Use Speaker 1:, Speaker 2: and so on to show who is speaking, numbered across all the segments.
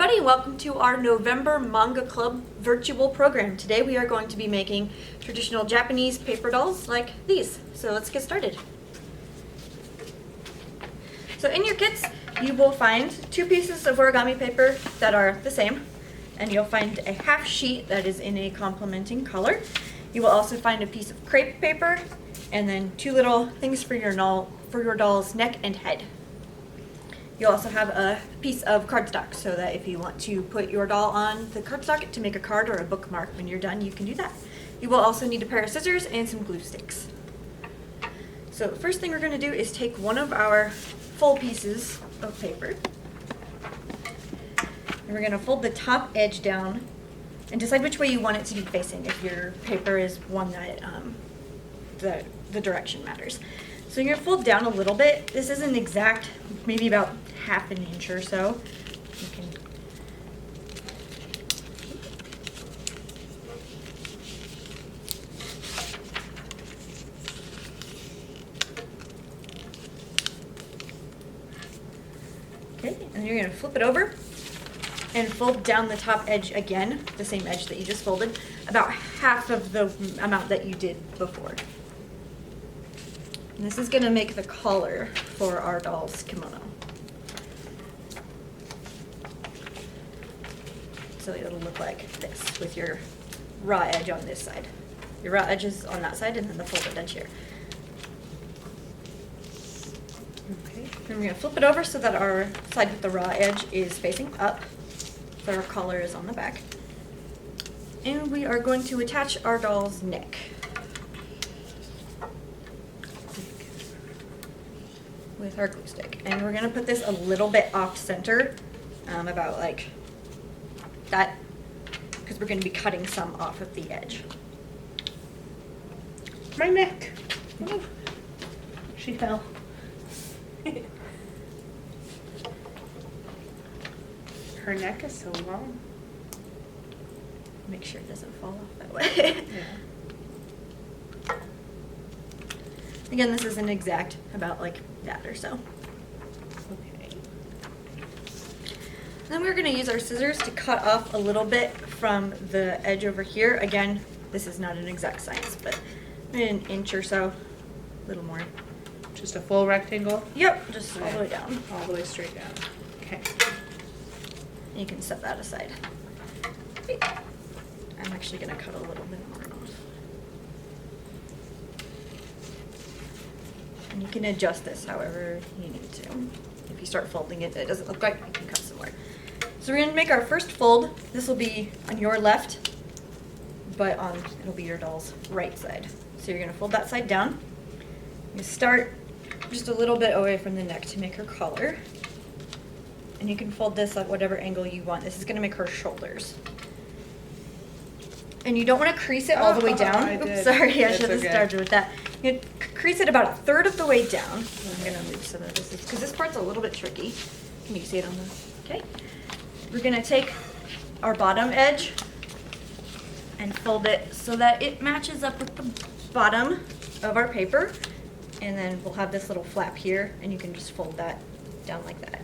Speaker 1: everybody, welcome to our November Manga Club virtual program. Today we are going to be making traditional Japanese paper dolls like these. So let's get started. So in your kits, you will find 2 pieces of origami paper that are the same, and you'll find a half sheet that is in a complementing color. You will also find a piece of crepe paper, and then 2 little things for your doll's neck and head. You'll also have a piece of cardstock so that if you want to put your doll on the cardstock to make a card or a bookmark when you're done, you can do that. You will also need a pair of scissors and some glue sticks. So the first thing we're going to do is take one of our full pieces of paper, and we're going to fold the top edge down and decide which way you want it to be facing if your paper is one that the direction matters. So you're going to fold down a little bit. This isn't exact, maybe about ½ an inch or so. You can okay, and you're going to flip it over and fold down the top edge again, the same edge that you just folded, about half of the amount that you did before. And this is going to make the collar for our doll's kimono. So it'll look like this with your raw edge on this side. Your raw edge is on that side and then the folded edge here. Okay, then we're going to flip it over so that our side with the raw edge is facing up. So our collar is on the back. And we are going to attach our doll's neck. With our glue stick, and we're gonna put this a little bit off center, about like that, because we're gonna be cutting some off of the edge.
Speaker 2: My neck. Ooh. She fell. Her neck is so long.
Speaker 1: Make sure it doesn't fall off that way.
Speaker 2: Yeah.
Speaker 1: Again, this isn't exact, about like that or so.
Speaker 2: Okay.
Speaker 1: Then we're going to use our scissors to cut off a little bit from the edge over here. Again, this is not an exact science, but an inch or so, a little more.
Speaker 2: Just a full rectangle?
Speaker 1: Yep, just all the way down.
Speaker 2: All the way straight down. Okay.
Speaker 1: You can set that aside. Okay. I'm actually going to cut a little bit more off. And you can adjust this however you need to. If you start folding it, it doesn't look like, you can cut some more. So we're going to make our first fold. This will be on your left, but it'll be your doll's right side. So you're going to fold that side down. You start just a little bit away from the neck to make her collar. And you can fold this at whatever angle you want. This is going to make her shoulders. And you don't want to crease it all the way down. Oops, sorry, I should have started with that. You crease it about 1/3 of the way down. I'm going to move some of this because this part's a little bit tricky. Can you see it on the? Okay. We're going to take our bottom edge and fold it so that it matches up with the bottom of our paper. And then we'll have this little flap here, and you can just fold that down like that.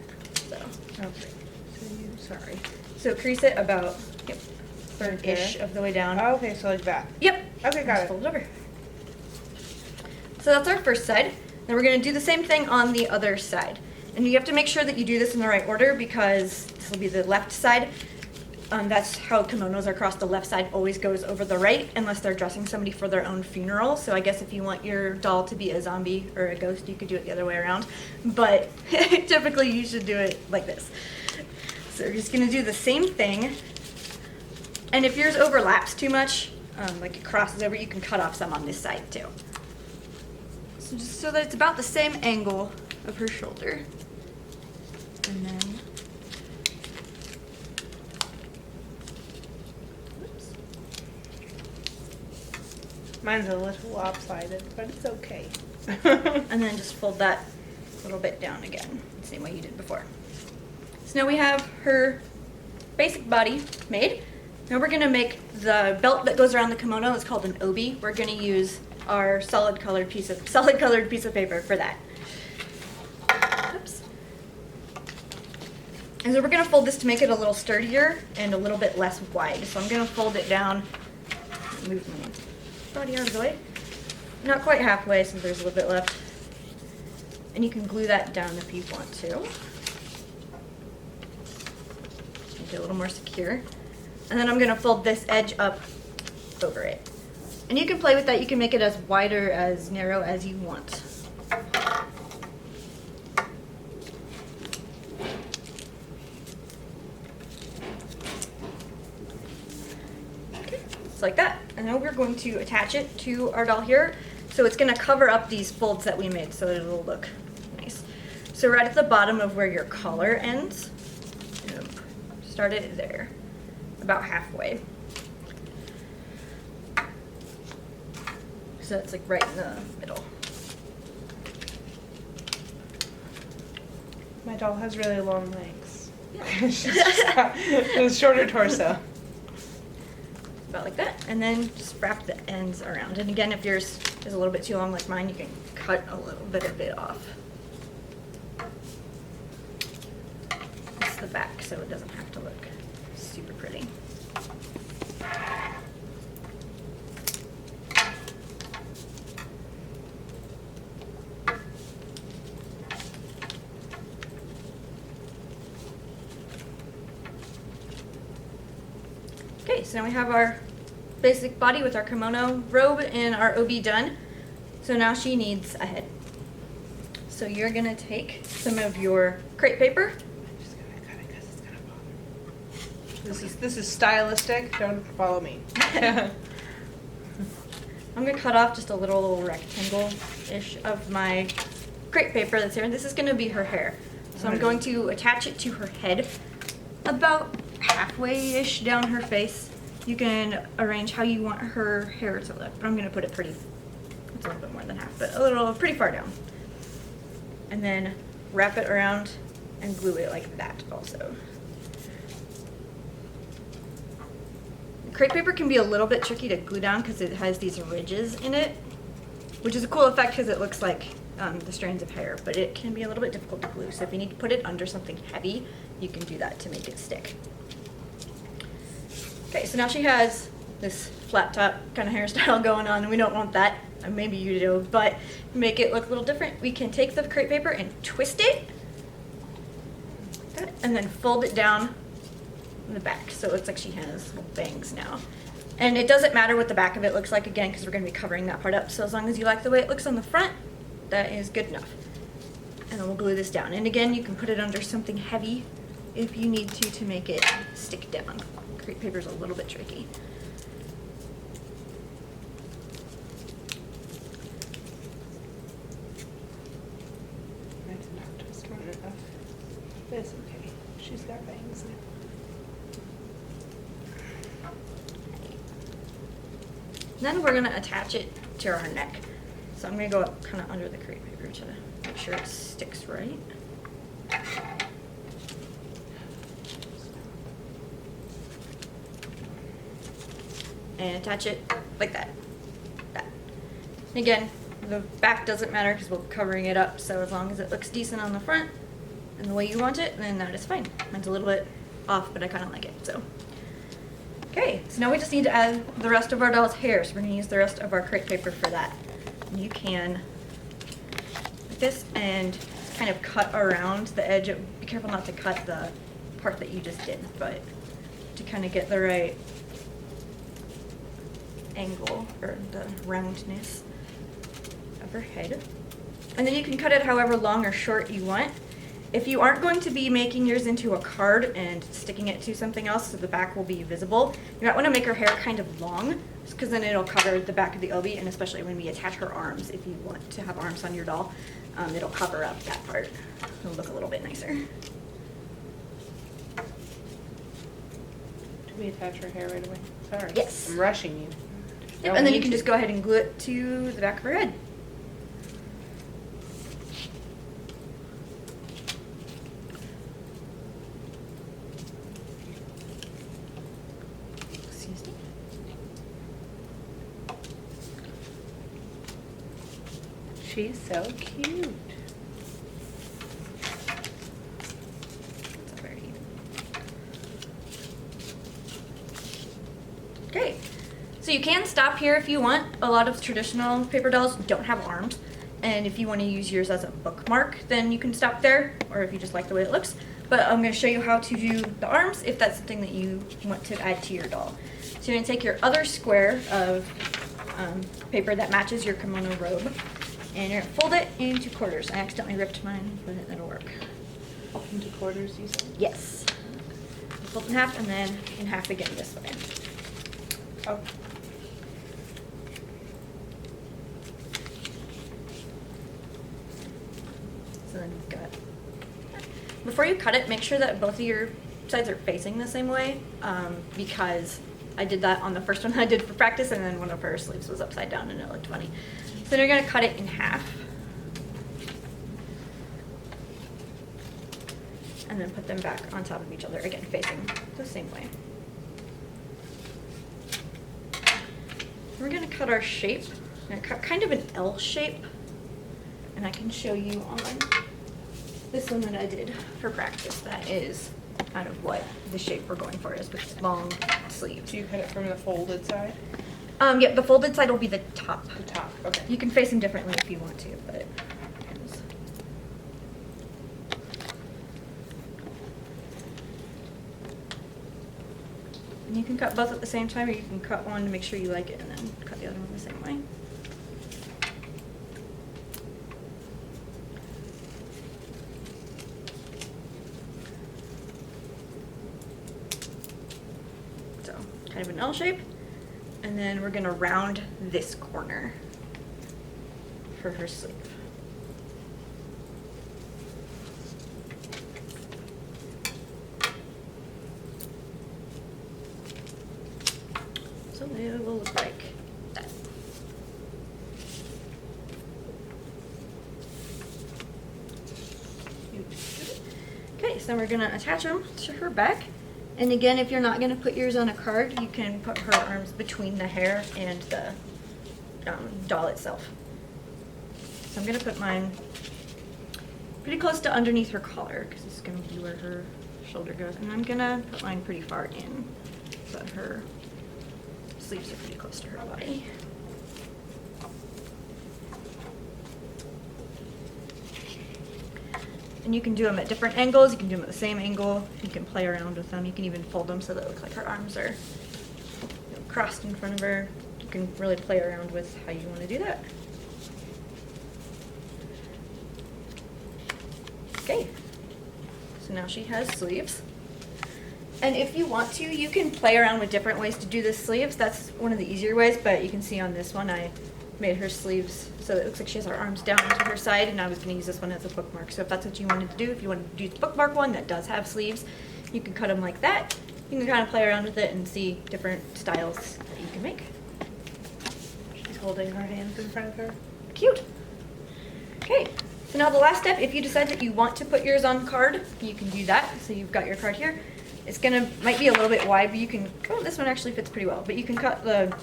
Speaker 1: So,
Speaker 2: okay. Sorry.
Speaker 1: So crease it about 1/3-ish of the way down.
Speaker 2: Oh, okay, so like that.
Speaker 1: Yep.
Speaker 2: Okay, got it.
Speaker 1: Fold it over. So that's our first side. Then we're going to do the same thing on the other side. And you have to make sure that you do this in the right order because this will be the left side. That's how kimonos are crossed. The left side always goes over the right unless they're dressing somebody for their own funeral. So I guess if you want your doll to be a zombie or a ghost, you could do it the other way around. But typically you should do it like this. So we're just going to do the same thing. And if yours overlaps too much, like it crosses over, you can cut off some on this side too. So just so that it's about the same angle of her shoulder. And then, oops.
Speaker 2: Mine's a little lopsided, but it's okay.
Speaker 1: And then just fold that a little bit down again, the same way you did before. So now we have her basic body made. Now we're going to make the belt that goes around the kimono. It's called an obi. We're going to use our solid colored piece of paper for that. Oops. And so we're gonna fold this to make it a little sturdier and a little bit less wide. So I'm gonna fold it down, move my body out of the way. Not quite halfway, since there's a little bit left. And you can glue that down if you want to. Make it a little more secure. And then I'm gonna fold this edge up over it. And you can play with that. You can make it as wide or as narrow as you want. Okay, just like that. And now we're going to attach it to our doll here. So it's gonna cover up these folds that we made so that it'll look nice. So right at the bottom of where your collar ends, start it there, about halfway. So it's like right in the middle.
Speaker 2: My doll has really long legs.
Speaker 1: Yeah.
Speaker 2: She's just got a shorter torso.
Speaker 1: About like that. And then just wrap the ends around. And again, if yours is a little bit too long like mine, you can cut a little bit of it off. It's the back, so it doesn't have to look super pretty. Okay, so now we have our basic body with our kimono robe and our obi done. So now she needs a head. So you're gonna take some of your crepe paper.
Speaker 2: I'm just gonna cut it because it's gonna bother me. This is stylistic. Don't follow me.
Speaker 1: I'm gonna cut off just a little rectangle-ish of my crepe paper that's here. This is gonna be her hair. So I'm going to attach it to her head about halfway-ish down her face. You can arrange how you want her hair to look, but I'm gonna put it pretty, it's a little bit more than half, but a little, pretty far down. And then wrap it around and glue it like that also. Crepe paper can be a little bit tricky to glue down because it has these ridges in it, which is a cool effect because it looks like the strands of hair, but it can be a little bit difficult to glue. So if you need to put it under something heavy, you can do that to make it stick. Okay, so now she has this flat top kind of hairstyle going on, and we don't want that. Maybe you do, but to make it look a little different, we can take the crepe paper and twist it, and then fold it down in the back, so it looks like she has little bangs now. And it doesn't matter what the back of it looks like, again, because we're going to be covering that part up. So as long as you like the way it looks on the front, that is good enough. And then we'll glue this down. And again, you can put it under something heavy if you need to make it stick down. Crepe paper is a little bit tricky.
Speaker 2: I did not twist hard enough. But it's okay. She's got bangs now.
Speaker 1: Then we're going to attach it to her neck. So I'm going to go up kind of under the crepe paper to make sure it sticks right. And attach it like that. That. And again, the back doesn't matter because we're covering it up, so as long as it looks decent on the front and the way you want it, then that is fine. Mine's a little bit off, but I kind of like it, so. Okay, so now we just need to add the rest of our doll's hair, so we're going to use the rest of our crepe paper for that. And you can, like this, and kind of cut around the edge. Be careful not to cut the part that you just did, but to kind of get the right angle or the roundness of her head. And then you can cut it however long or short you want. If you aren't going to be making yours into a card and sticking it to something else so the back will be visible, you might want to make her hair kind of long, because then it'll cover the back of the obi, and especially when we attach her arms, if you want to have arms on your doll, it'll cover up that part. It'll look a little bit nicer.
Speaker 2: Do we attach her hair right away? Sorry.
Speaker 1: Yes.
Speaker 2: I'm rushing you.
Speaker 1: Yep, and then you can just go ahead and glue it to the back of her head. Excuse me.
Speaker 2: She's so cute.
Speaker 1: It's a very even Okay, so you can stop here if you want. A lot of traditional paper dolls don't have arms, and if you want to use yours as a bookmark, then you can stop there, or if you just like the way it looks. But I'm going to show you how to do the arms if that's something that you want to add to your doll. So you're going to take your other square of paper that matches your kimono robe, and you're going to fold it into quarters. I accidentally ripped mine, but it'll work.
Speaker 2: Into quarters, you said?
Speaker 1: Yes. Fold in half, and then in half again this way.
Speaker 2: Oh.
Speaker 1: So then you've got, before you cut it, make sure that both of your sides are facing the same way, because I did that on the first one I did for practice, and then one of her sleeves was upside down and it looked funny. So then you're gonna cut it in half. And then put them back on top of each other, again, facing the same way. We're gonna cut our shape. I'm gonna cut kind of an L shape, and I can show you on this one that I did for practice. That is kind of what the shape we're going for is, with long sleeves.
Speaker 2: Do you cut it from the folded side?
Speaker 1: Yeah, the folded side will be the top.
Speaker 2: The top, okay.
Speaker 1: You can face them differently if you want to, but it depends. And you can cut both at the same time, or you can cut one to make sure you like it and then cut the other one the same way. So, kind of an L shape. And then we're gonna round this corner for her sleeve. So it will look like that. Okay, so we're gonna attach them to her back. And again, if you're not gonna put yours on a card, you can put her arms between the hair and the doll itself. So I'm gonna put mine pretty close to underneath her collar, because it's gonna be where her shoulder goes. And I'm gonna put mine pretty far in, so that her sleeves are pretty close to her body. And you can do them at different angles. You can do them at the same angle. You can play around with them. You can even fold them so that it looks like her arms are crossed in front of her. You can really play around with how you want to do that. Okay, so now she has sleeves. And if you want to, you can play around with different ways to do the sleeves. That's one of the easier ways, but you can see on this one I made her sleeves so it looks like she has her arms down to her side, and I was going to use this one as a bookmark. So if that's what you wanted to do, if you wanted to do the bookmark one that does have sleeves, you can cut them like that. You can kind of play around with it and see different styles that you can make.
Speaker 2: She's holding her hands in front of her.
Speaker 1: Cute. Okay, so now the last step, if you decide that you want to put yours on card, you can do that. So you've got your card here. It's might be a little bit wide, but you can, oh, this one actually fits pretty well, but you can cut the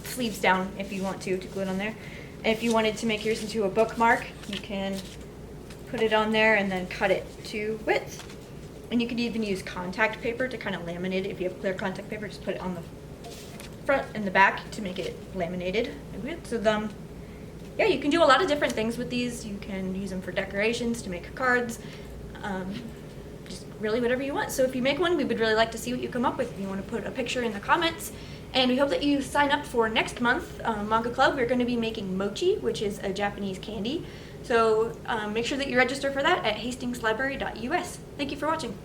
Speaker 1: sleeves down if you want to glue it on there. And if you wanted to make yours into a bookmark, you can put it on there and then cut it to width. And you could even use contact paper to kind of laminate it. If you have clear contact paper, just put it on the front and the back to make it laminated. So yeah, you can do a lot of different things with these. You can use them for decorations, to make cards, just really whatever you want. So if you make one, we would really like to see what you come up with. If you want to put a picture in the comments. And we hope that you sign up for next month, Manga Club. We're going to be making mochi, which is a Japanese candy. So make sure that you register for that at hastingslibrary.us. Thank you for watching.